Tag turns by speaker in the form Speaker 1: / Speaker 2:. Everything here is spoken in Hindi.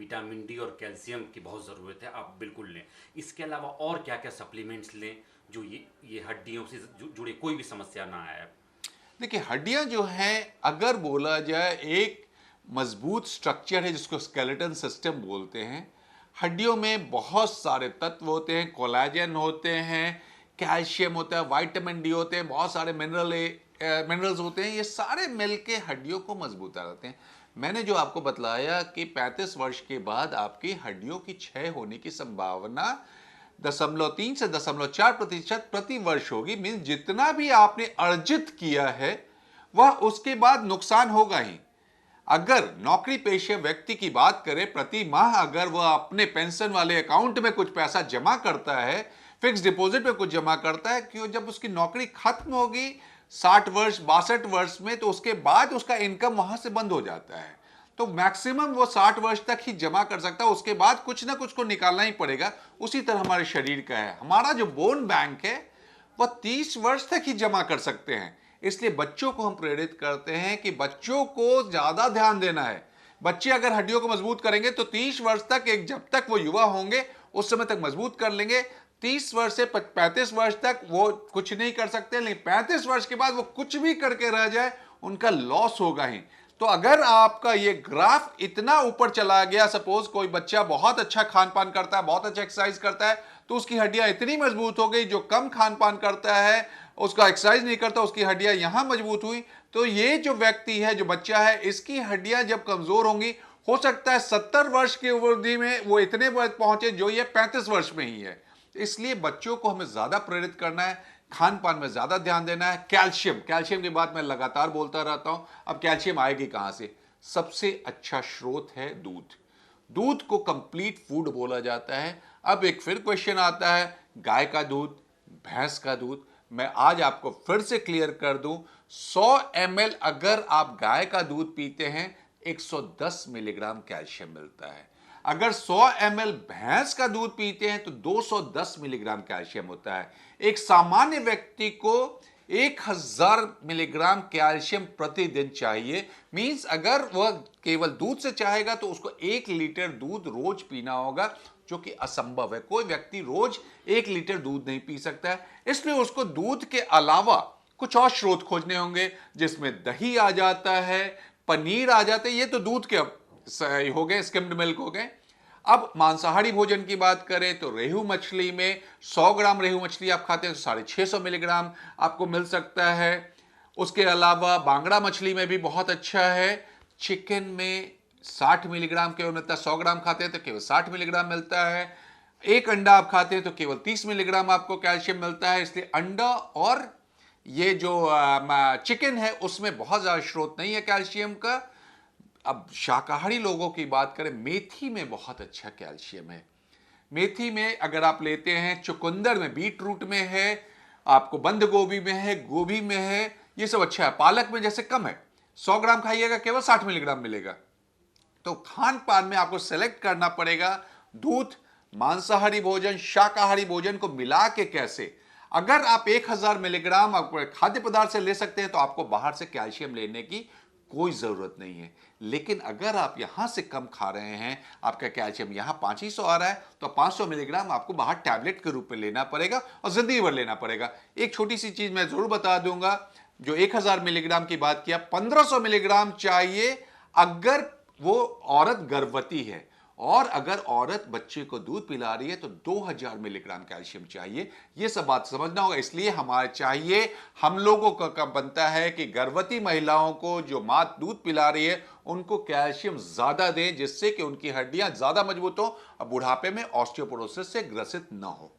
Speaker 1: विटामिन डी और कैल्शियम की बहुत ज़रूरत है, आप बिल्कुल लें। इसके अलावा और क्या क्या सप्लीमेंट्स लें जो ये हड्डियों से जुड़े कोई भी समस्या ना आए?
Speaker 2: देखिए, हड्डियां जो हैं, अगर बोला जाए, एक मजबूत स्ट्रक्चर है जिसको स्केलेटन सिस्टम बोलते हैं। हड्डियों में बहुत सारे तत्व होते हैं, कोलाजन होते हैं, कैल्शियम होता है, विटामिन डी होते हैं, बहुत सारे मिनरल्स होते हैं। ये सारे मिलके हड्डियों को मजबूत बनाते हैं। मैंने जो आपको बतलाया कि 35 वर्ष के बाद आपकी हड्डियों की क्षय होने की संभावना 0.3 से 0.4% प्रति वर्ष होगी। मीन जितना भी आपने अर्जित किया है वह उसके बाद नुकसान होगा ही। अगर नौकरी पेशे व्यक्ति की बात करें, प्रति माह अगर वह अपने पेंशन वाले अकाउंट में कुछ पैसा जमा करता है, फिक्स डिपॉजिट में कुछ जमा करता है, क्यों जब उसकी नौकरी खत्म होगी 60 वर्ष 62 वर्ष में, तो उसके बाद उसका इनकम वहां से बंद हो जाता है। तो मैक्सिमम वो 60 वर्ष तक ही जमा कर सकता है, उसके बाद कुछ ना कुछ को निकालना ही पड़ेगा। उसी तरह हमारे शरीर का है, हमारा जो बोन बैंक है वह 30 वर्ष तक ही जमा कर सकते हैं। इसलिए बच्चों को हम प्रेरित करते हैं कि बच्चों को ज्यादा ध्यान देना है। बच्चे अगर हड्डियों को मजबूत करेंगे तो 30 वर्ष तक, एक जब तक वो युवा होंगे उस समय तक मजबूत कर लेंगे। 30 वर्ष से 35 वर्ष तक वो कुछ नहीं कर सकते, लेकिन 35 वर्ष के बाद वो कुछ भी करके रह जाए उनका लॉस होगा ही। तो अगर आपका ये ग्राफ इतना ऊपर चला गया, सपोज कोई बच्चा बहुत अच्छा खान पान करता है, बहुत अच्छा एक्सरसाइज करता है, तो उसकी हड्डियां इतनी मजबूत हो गई। जो कम खान पान करता है, उसका एक्सरसाइज नहीं करता, उसकी हड्डियां यहां मजबूत हुई। तो ये जो व्यक्ति है, जो बच्चा है, इसकी हड्डियां जब कमजोर होंगी, हो सकता है 70 वर्ष की अवधि में वो इतने पहुंचे जो ये 35 वर्ष में ही है। इसलिए बच्चों को हमें ज्यादा प्रेरित करना है, खान पान में ज्यादा ध्यान देना है। कैल्शियम की बात मैं लगातार बोलता रहता हूं। अब कैल्शियम आएगी कहां से? सबसे अच्छा स्रोत है दूध। दूध को कंप्लीट फूड बोला जाता है। अब एक फिर क्वेश्चन आता है, गाय का दूध, भैंस का दूध। मैं आज आपको फिर से क्लियर कर दूं, 100 ml अगर आप गाय का दूध पीते हैं 110 मिलीग्राम कैल्शियम मिलता है। अगर 100 ml भैंस का दूध पीते हैं तो 210 मिलीग्राम कैल्शियम होता है। एक सामान्य व्यक्ति को 1000 मिलीग्राम कैल्शियम प्रतिदिन चाहिए। मींस अगर वह केवल दूध से चाहेगा तो उसको 1 लीटर दूध रोज पीना होगा, जो कि असंभव है। कोई व्यक्ति रोज 1 लीटर दूध नहीं पी सकता है। इसलिए उसको दूध के अलावा कुछ और स्रोत खोजने होंगे, जिसमें दही आ जाता है, पनीर आ जाता है। ये तो दूध के हो गए, स्किम्ड मिल्क हो गए। अब मांसाहारी भोजन की बात करें तो रेहू मछली में 100 ग्राम रेहू मछली आप खाते हैं तो 650 मिलीग्राम आपको मिल सकता है। उसके अलावा बांगड़ा मछली में भी बहुत अच्छा है। चिकन में 60 मिलीग्राम केवल मिलता है। 100 ग्राम खाते हैं तो केवल 60 मिलीग्राम मिलता है। एक अंडा आप खाते हैं तो केवल 30 मिलीग्राम आपको कैल्शियम मिलता है। इसलिए अंडा और ये जो चिकन है उसमें बहुत ज्यादा स्रोत नहीं है कैल्शियम का। अब शाकाहारी लोगों की बात करें, मेथी में बहुत अच्छा कैल्शियम है। मेथी में अगर आप लेते हैं, चुकंदर में, बीट रूट में है, आपको बंद गोभी में है, गोभी में है, ये सब अच्छा है। पालक में जैसे कम है, 100 ग्राम खाइएगा केवल 60 मिलीग्राम मिलेगा। तो खान पान में आपको सेलेक्ट करना पड़ेगा दूध, मांसाहारी भोजन, शाकाहारी भोजन को मिला के कैसे। अगर आप 1000 मिलीग्राम खाद्य पदार्थ से ले सकते हैं तो आपको बाहर से कैल्शियम लेने की कोई जरूरत नहीं है। लेकिन अगर आप यहां से कम खा रहे हैं, आपका कैल्शियम यहां 500 आ रहा है, तो 500 मिलीग्राम आपको बाहर टैबलेट के रूप में लेना पड़ेगा और जिंदगी भर लेना पड़ेगा। एक छोटी सी चीज मैं जरूर बता दूंगा, जो 1000 मिलीग्राम की बात किया, 1500 मिलीग्राम चाहिए अगर वो औरत गर्भवती है, और अगर औरत बच्चे को दूध पिला रही है तो 2000 मिलीग्राम कैल्शियम चाहिए। यह सब बात समझना होगा। इसलिए हमारे चाहिए, हम लोगों का बनता है कि गर्भवती महिलाओं को, जो मां दूध पिला रही है, उनको कैल्शियम ज्यादा दें, जिससे कि उनकी हड्डियां ज्यादा मजबूत हो और बुढ़ापे में ऑस्टियोपोरोसिस से ग्रसित ना हो।